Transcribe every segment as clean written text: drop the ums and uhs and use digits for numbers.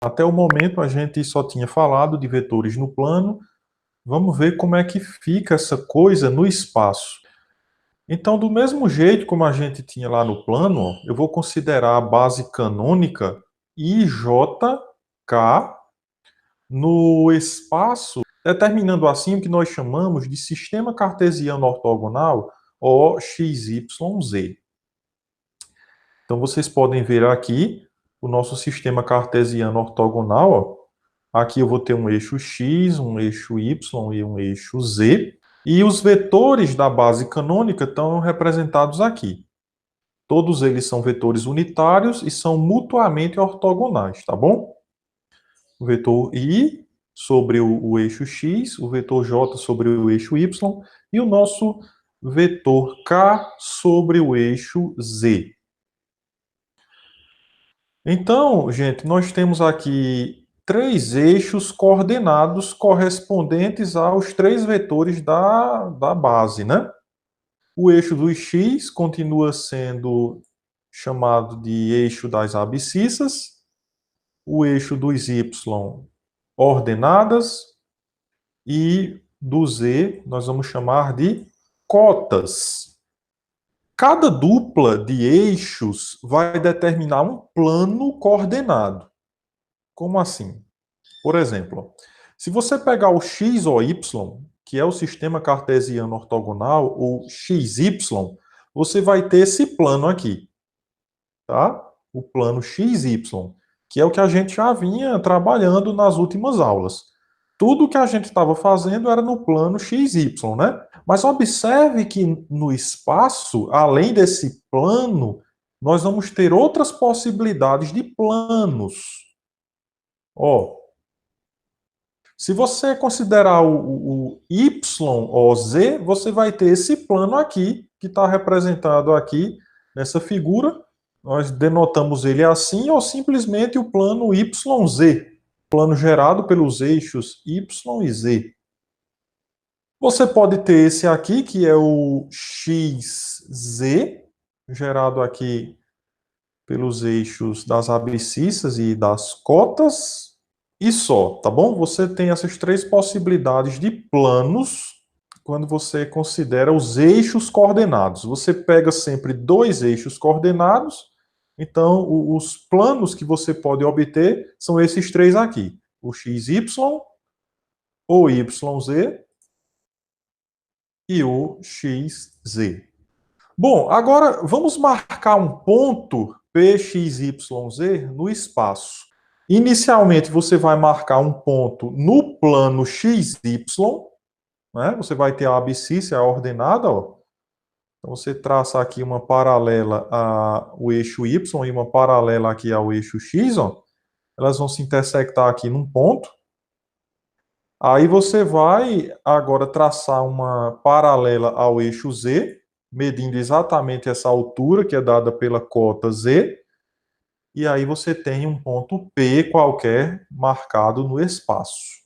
Até o momento a gente só tinha falado de vetores no plano. Vamos ver como é que fica essa coisa no espaço. Então, do mesmo jeito como a gente tinha lá no plano, ó, eu vou considerar a base canônica IJK no espaço, determinando assim o que nós chamamos de sistema cartesiano ortogonal OXYZ. Então, vocês podem ver aqui o nosso sistema cartesiano ortogonal. Ó. Aqui eu vou ter um eixo X, um eixo Y e um eixo Z. E os vetores da base canônica estão representados aqui. Todos eles são vetores unitários e são mutuamente ortogonais, tá bom? O vetor I sobre o eixo X, o vetor J sobre o eixo Y e o nosso vetor K sobre o eixo Z. Então, gente, nós temos aqui três eixos coordenados correspondentes aos três vetores da base, né? O eixo do x continua sendo chamado de eixo das abscissas, o eixo dos y ordenadas e do z nós vamos chamar de cotas. Cada dupla de eixos vai determinar um plano coordenado. Como assim? Por exemplo, se você pegar o x ou y, que é o sistema cartesiano ortogonal, ou xy, você vai ter esse plano aqui, tá? O plano xy, que é o que a gente já vinha trabalhando nas últimas aulas. Tudo que a gente estava fazendo era no plano xy, né? Mas observe que no espaço, além desse plano, nós vamos ter outras possibilidades de planos. Ó, se você considerar o Y ou Z, você vai ter esse plano aqui, que está representado aqui nessa figura. Nós denotamos ele assim, ou simplesmente o plano YZ, plano gerado pelos eixos Y e Z. Você pode ter esse aqui, que é o XZ, gerado aqui pelos eixos das abscissas e das cotas, e só, tá bom? Você tem essas três possibilidades de planos quando você considera os eixos coordenados. Você pega sempre dois eixos coordenados, então os planos que você pode obter são esses três aqui: o XY, o YZ e o XZ. Bom, agora vamos marcar um ponto PXYZ no espaço. Inicialmente, você vai marcar um ponto no plano XY, né? Você vai ter a abscissa ordenada, ó. Então, você traça aqui uma paralela ao eixo Y e uma paralela aqui ao eixo X, ó. Elas vão se intersectar aqui num ponto. Aí você vai agora traçar uma paralela ao eixo Z, medindo exatamente essa altura que é dada pela cota Z, e aí você tem um ponto P qualquer marcado no espaço.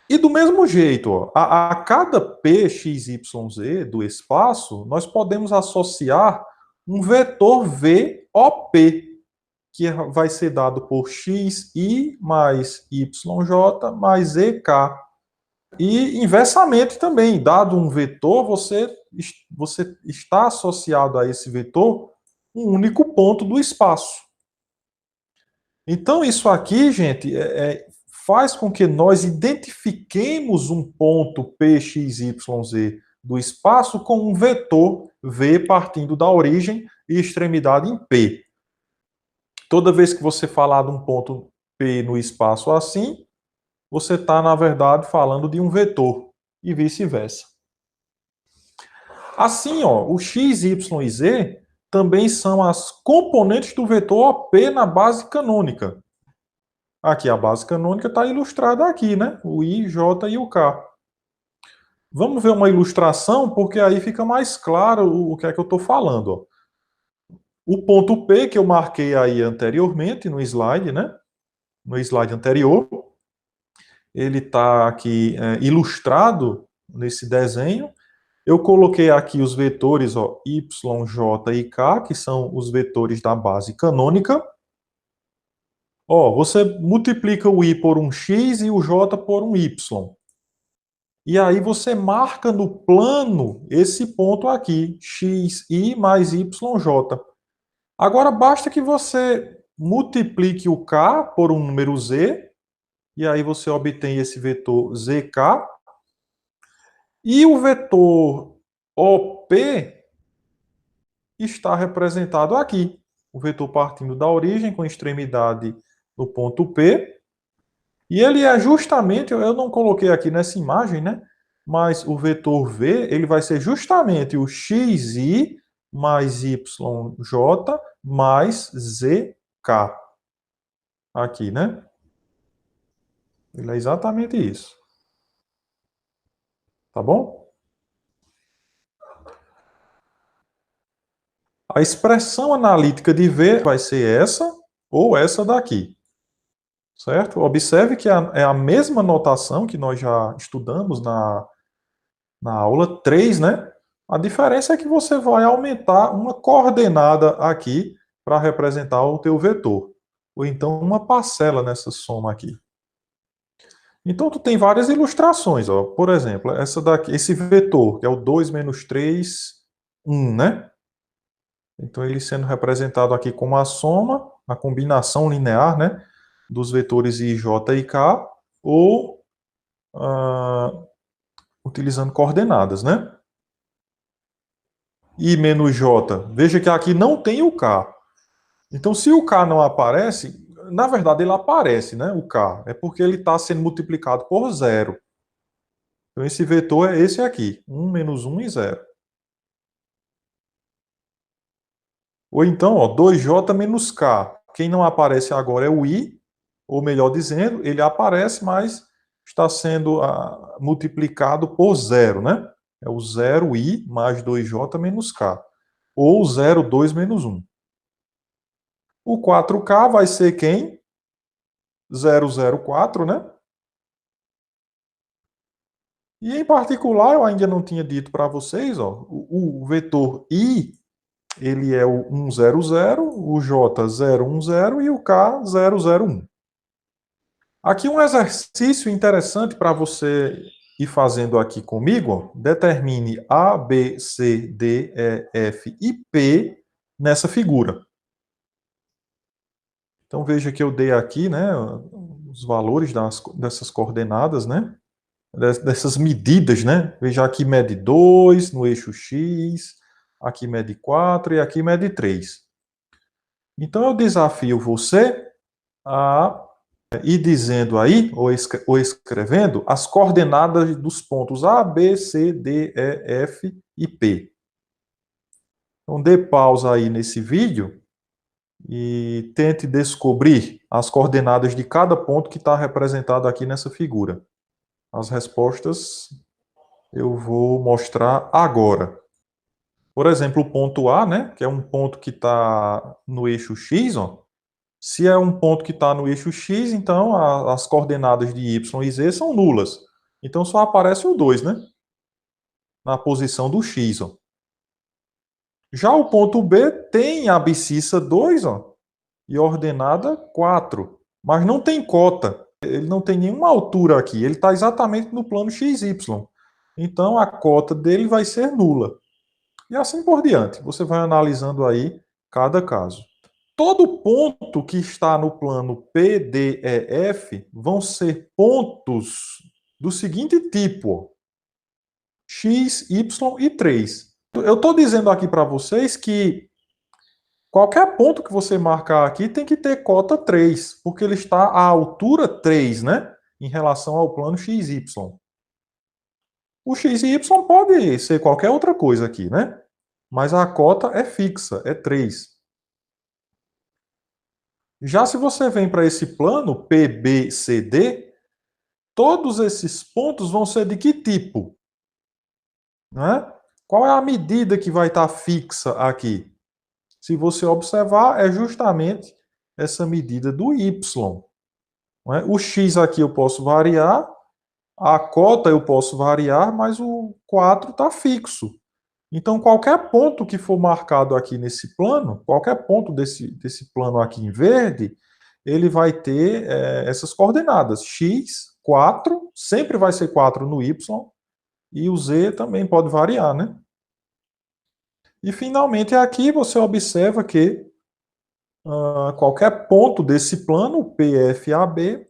E do mesmo jeito, ó, a cada P, X, Y, Z do espaço, nós podemos associar um vetor V OP, que vai ser dado por XI mais YJ mais EK. E inversamente também, dado um vetor, você está associado a esse vetor um único ponto do espaço. Então, isso aqui, gente, faz com que nós identifiquemos um ponto PXYZ do espaço com um vetor V partindo da origem e extremidade em P. Toda vez que você falar de um ponto P no espaço assim, você está, na verdade, falando de um vetor e vice-versa. Assim, ó, o x, y e z também são as componentes do vetor OP na base canônica. Aqui a base canônica está ilustrada aqui, né? O I, J e o K. Vamos ver uma ilustração, porque aí fica mais claro o que é que eu estou falando. Ó. O ponto P que eu marquei aí anteriormente no slide, né? No slide anterior, ele está aqui ilustrado nesse desenho. Eu coloquei aqui os vetores ó, y, j e k, que são os vetores da base canônica. Ó, você multiplica o i por um x e o j por um y. E aí você marca no plano esse ponto aqui, xi mais yj. Agora basta que você multiplique o k por um número z, e aí você obtém esse vetor zk, e o vetor OP está representado aqui. O vetor partindo da origem com extremidade no ponto P. E ele é justamente, eu não coloquei aqui nessa imagem, né? Mas o vetor V, ele vai ser justamente o xi mais yj mais zk. Aqui, né? Ele é exatamente isso. Tá bom? A expressão analítica de V vai ser essa ou essa daqui. Certo? Observe que é a mesma notação que nós já estudamos na aula 3, né? A diferença é que você vai aumentar uma coordenada aqui para representar o teu vetor. Ou então uma parcela nessa soma aqui. Então, tu tem várias ilustrações. Ó. Por exemplo, essa daqui, esse vetor, que é o 2 menos 3, 1, né? Então, ele sendo representado aqui como a soma, a combinação linear, né? Dos vetores i, j e k, ou utilizando coordenadas, né? I menos j. Veja que aqui não tem o k. Então, se o k não aparece, na verdade ele aparece, né? O k. É porque ele está sendo multiplicado por zero. Então, esse vetor é esse aqui. 1 menos 1 e 0. Ou então, ó, 2j menos k. Quem não aparece agora é o i, ou melhor dizendo, ele aparece, mas está sendo multiplicado por zero, né? É o 0i mais 2j menos k. Ou 0, 2 menos 1. O 4K vai ser quem? 004, né? E em particular, eu ainda não tinha dito para vocês, ó, o vetor I, ele é o 100, o J 010 e o K 001. Aqui um exercício interessante para você ir fazendo aqui comigo, ó. Determine A, B, C, D, E, F e P nessa figura. Então veja que eu dei aqui, né, os valores dessas coordenadas, né, dessas medidas, né. Veja aqui mede 2 no eixo X, aqui mede 4 e aqui mede 3. Então eu desafio você a ir dizendo aí, ou escrevendo, as coordenadas dos pontos A, B, C, D, E, F e P. Então dê pausa aí nesse vídeo e tente descobrir as coordenadas de cada ponto que está representado aqui nessa figura. As respostas eu vou mostrar agora. Por exemplo, o ponto A, né, que é um ponto que está no eixo X, ó. Se é um ponto que está no eixo X, então as coordenadas de Y e Z são nulas. Então só aparece o 2, né? Na posição do X, ó. Já o ponto B tem abscissa 2, ó, e ordenada 4, mas não tem cota. Ele não tem nenhuma altura aqui, ele está exatamente no plano XY. Então a cota dele vai ser nula. E assim por diante. Você vai analisando aí cada caso. Todo ponto que está no plano PDEF vão ser pontos do seguinte tipo: X, Y e 3. Eu estou dizendo aqui para vocês que qualquer ponto que você marcar aqui tem que ter cota 3, porque ele está à altura 3, né? Em relação ao plano XY. O X e Y pode ser qualquer outra coisa aqui, né? Mas a cota é fixa, é 3. Já se você vem para esse plano PBCD, todos esses pontos vão ser de que tipo? Né? Qual é a medida que vai estar fixa aqui? Se você observar, é justamente essa medida do Y. Né? O X aqui eu posso variar, a cota eu posso variar, mas o 4 está fixo. Então, qualquer ponto que for marcado aqui nesse plano, qualquer ponto desse plano aqui em verde, ele vai ter essas coordenadas. X, 4, sempre vai ser 4 no Y, e o Z também pode variar, né? E finalmente aqui você observa que qualquer ponto desse plano, PFAB,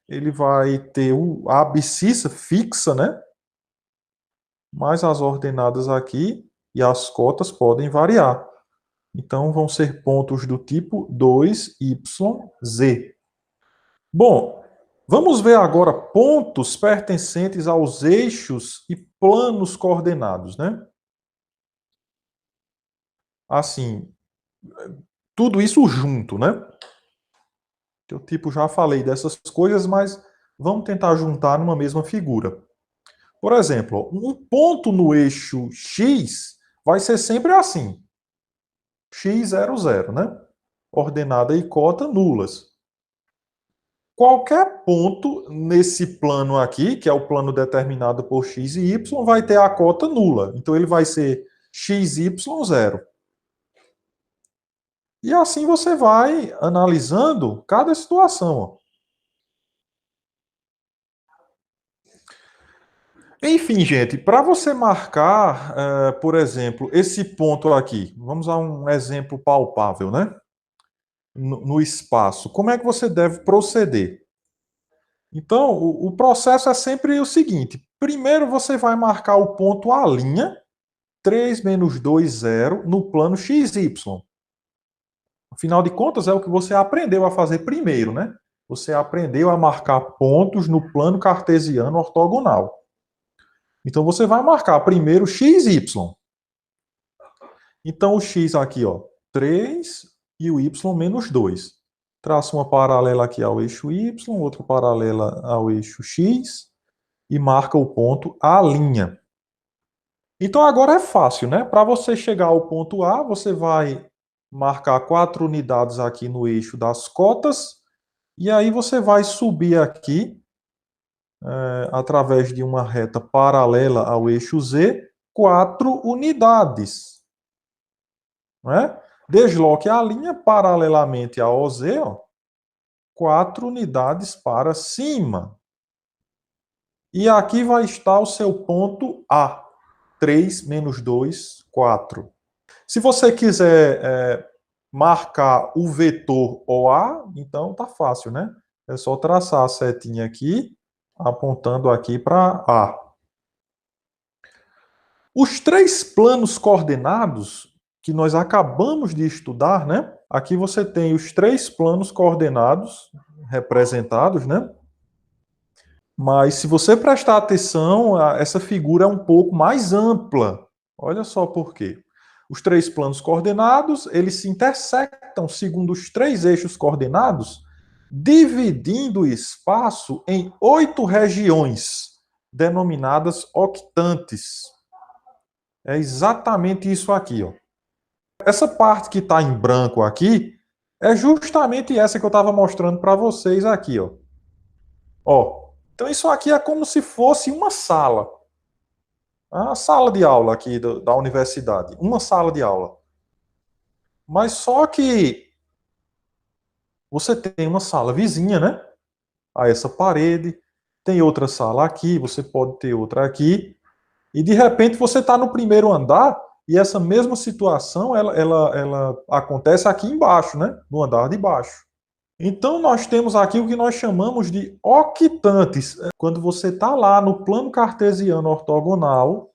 ele vai ter a abscissa fixa, né? Mas as ordenadas aqui e as cotas podem variar. Então, vão ser pontos do tipo 2YZ. Bom, vamos ver agora pontos pertencentes aos eixos e planos coordenados, né? Assim, tudo isso junto, né? Eu, tipo, já falei dessas coisas, mas vamos tentar juntar numa mesma figura. Por exemplo, um ponto no eixo X vai ser sempre assim. X00, né? Ordenada e cota nulas. Qualquer ponto nesse plano aqui, que é o plano determinado por x e y, vai ter a cota nula. Então, ele vai ser XY0. E assim você vai analisando cada situação. Ó. Enfim, gente, para você marcar, por exemplo, esse ponto aqui, vamos a um exemplo palpável, né? No espaço, como é que você deve proceder? Então, o processo é sempre o seguinte: primeiro você vai marcar o ponto A', 3 menos 2, 0, no plano XY. Afinal de contas, é o que você aprendeu a fazer primeiro, né? Você aprendeu a marcar pontos no plano cartesiano ortogonal. Então, você vai marcar primeiro XY. Então, o X aqui, ó, 3 e o Y menos 2. Traça uma paralela aqui ao eixo Y, outra paralela ao eixo X e marca o ponto A'. Então, agora é fácil, né? Para você chegar ao ponto A, você vai marcar 4 unidades aqui no eixo das cotas e aí você vai subir aqui através de uma reta paralela ao eixo Z, 4 unidades. Né? Desloque a linha paralelamente ao OZ, ó, 4 unidades para cima. E aqui vai estar o seu ponto A, 3 menos 2, 4. Se você quiser marcar o vetor OA, então tá fácil, né? É só traçar a setinha aqui, apontando aqui para A. Os 3 planos coordenados que nós acabamos de estudar, né? Aqui você tem os 3 planos coordenados representados, né? Mas se você prestar atenção, essa figura é um pouco mais ampla. Olha só por quê. Os 3 planos coordenados, eles se intersectam segundo os 3 eixos coordenados, dividindo o espaço em 8 regiões, denominadas octantes. É exatamente isso aqui, ó. Essa parte que está em branco aqui é justamente essa que eu estava mostrando para vocês aqui, ó. Ó, então isso aqui é como se fosse uma sala. A sala de aula aqui da universidade. Uma sala de aula. Mas só que você tem uma sala vizinha, né? A essa parede. Tem outra sala aqui, você pode ter outra aqui. E de repente você está no primeiro andar e essa mesma situação ela acontece aqui embaixo, né? No andar de baixo. Então nós temos aqui o que nós chamamos de octantes. Quando você está lá no plano cartesiano ortogonal,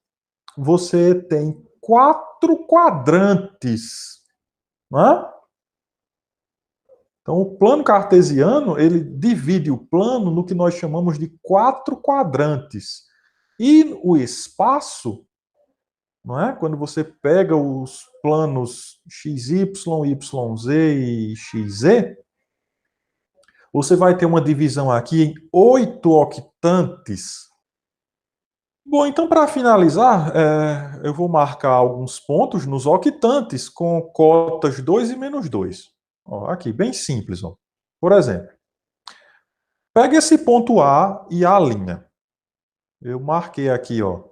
você tem 4 quadrantes. Não é? Então, o plano cartesiano, ele divide o plano no que nós chamamos de 4 quadrantes. E o espaço, não é? Quando você pega os planos XY, YZ e XZ, você vai ter uma divisão aqui em 8 octantes. Bom, então para finalizar, eu vou marcar alguns pontos nos octantes com cotas 2 e menos 2. Ó, aqui, bem simples. Ó. Por exemplo, pega esse ponto A e A'. Eu marquei aqui ó,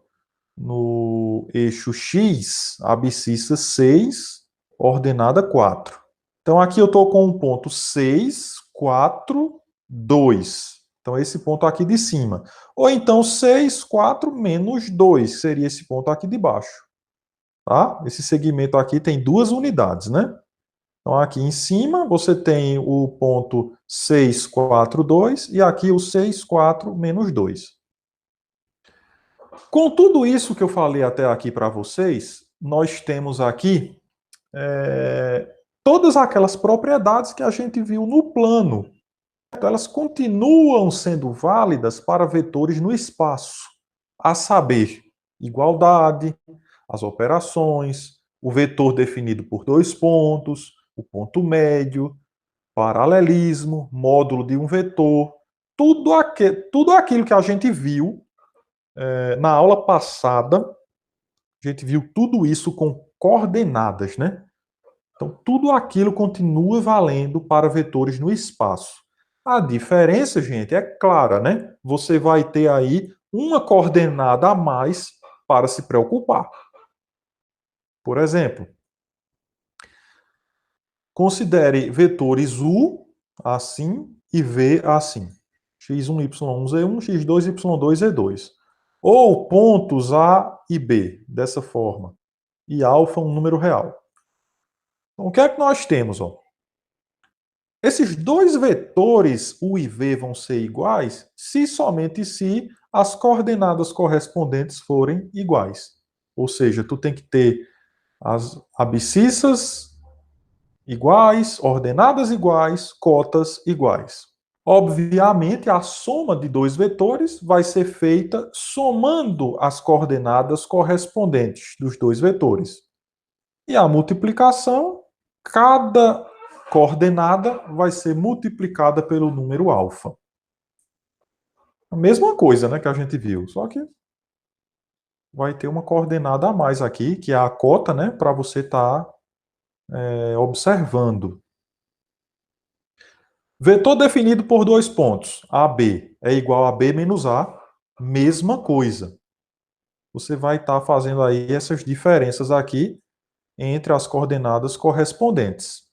no eixo X, abscissa 6, ordenada 4. Então aqui eu estou com um ponto 6, 4, 2. Então, esse ponto aqui de cima. Ou então, 6, 4 menos 2. Seria esse ponto aqui de baixo. Tá? Esse segmento aqui tem 2 unidades, né? Então, aqui em cima, você tem o ponto 6, 4, 2. E aqui o 6, 4 menos 2. Com tudo isso que eu falei até aqui para vocês, nós temos aqui todas aquelas propriedades que a gente viu no plano. Elas continuam sendo válidas para vetores no espaço, a saber, igualdade, as operações, o vetor definido por 2 pontos, o ponto médio, paralelismo, módulo de um vetor, tudo aquilo que a gente viu na aula passada, a gente viu tudo isso com coordenadas, né? Então, tudo aquilo continua valendo para vetores no espaço. A diferença, gente, é clara, né? Você vai ter aí uma coordenada a mais para se preocupar. Por exemplo, considere vetores U assim e V assim. x1, y1, z1, x2, y2, z2. Ou pontos A e B, dessa forma. E alfa um número real. Então, o que é que nós temos? Ó? Esses dois vetores, U e V, vão ser iguais se somente se as coordenadas correspondentes forem iguais. Ou seja, tu tem que ter as abscissas iguais, ordenadas iguais, cotas iguais. Obviamente, a soma de dois vetores vai ser feita somando as coordenadas correspondentes dos dois vetores. E a multiplicação, cada coordenada vai ser multiplicada pelo número alfa. A mesma coisa, né, que a gente viu, só que vai ter uma coordenada a mais aqui, que é a cota, né, para você estar observando. Vetor definido por 2 pontos, AB é igual a B menos A, mesma coisa. Você vai estar fazendo aí essas diferenças aqui entre as coordenadas correspondentes,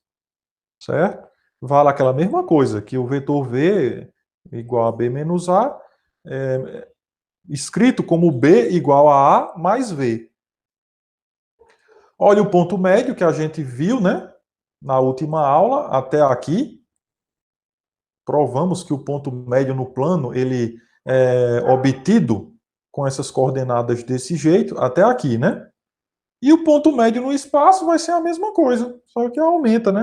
certo? Vale aquela mesma coisa, que o vetor V igual a B menos A, escrito como B igual a mais V. Olha o ponto médio que a gente viu, né? Na última aula, até aqui. Provamos que o ponto médio no plano, ele é obtido com essas coordenadas desse jeito, até aqui, né? E o ponto médio no espaço vai ser a mesma coisa, só que aumenta, né?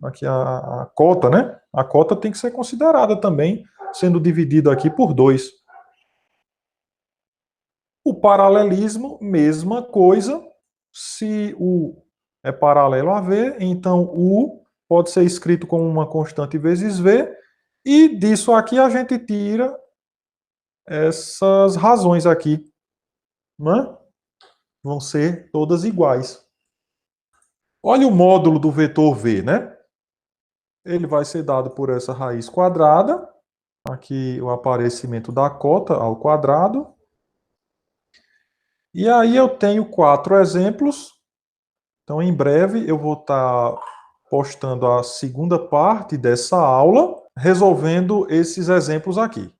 Aqui a cota, né? A cota tem que ser considerada também, sendo dividido aqui por 2. O paralelismo, mesma coisa. Se U é paralelo a V, então U pode ser escrito como uma constante vezes V, e disso aqui a gente tira essas razões aqui, né? Vão ser todas iguais. Olha o módulo do vetor V, né? Ele vai ser dado por essa raiz quadrada, aqui o aparecimento da cota ao quadrado. E aí eu tenho 4 exemplos. Então, em breve, eu vou estar postando a segunda parte dessa aula, resolvendo esses exemplos aqui.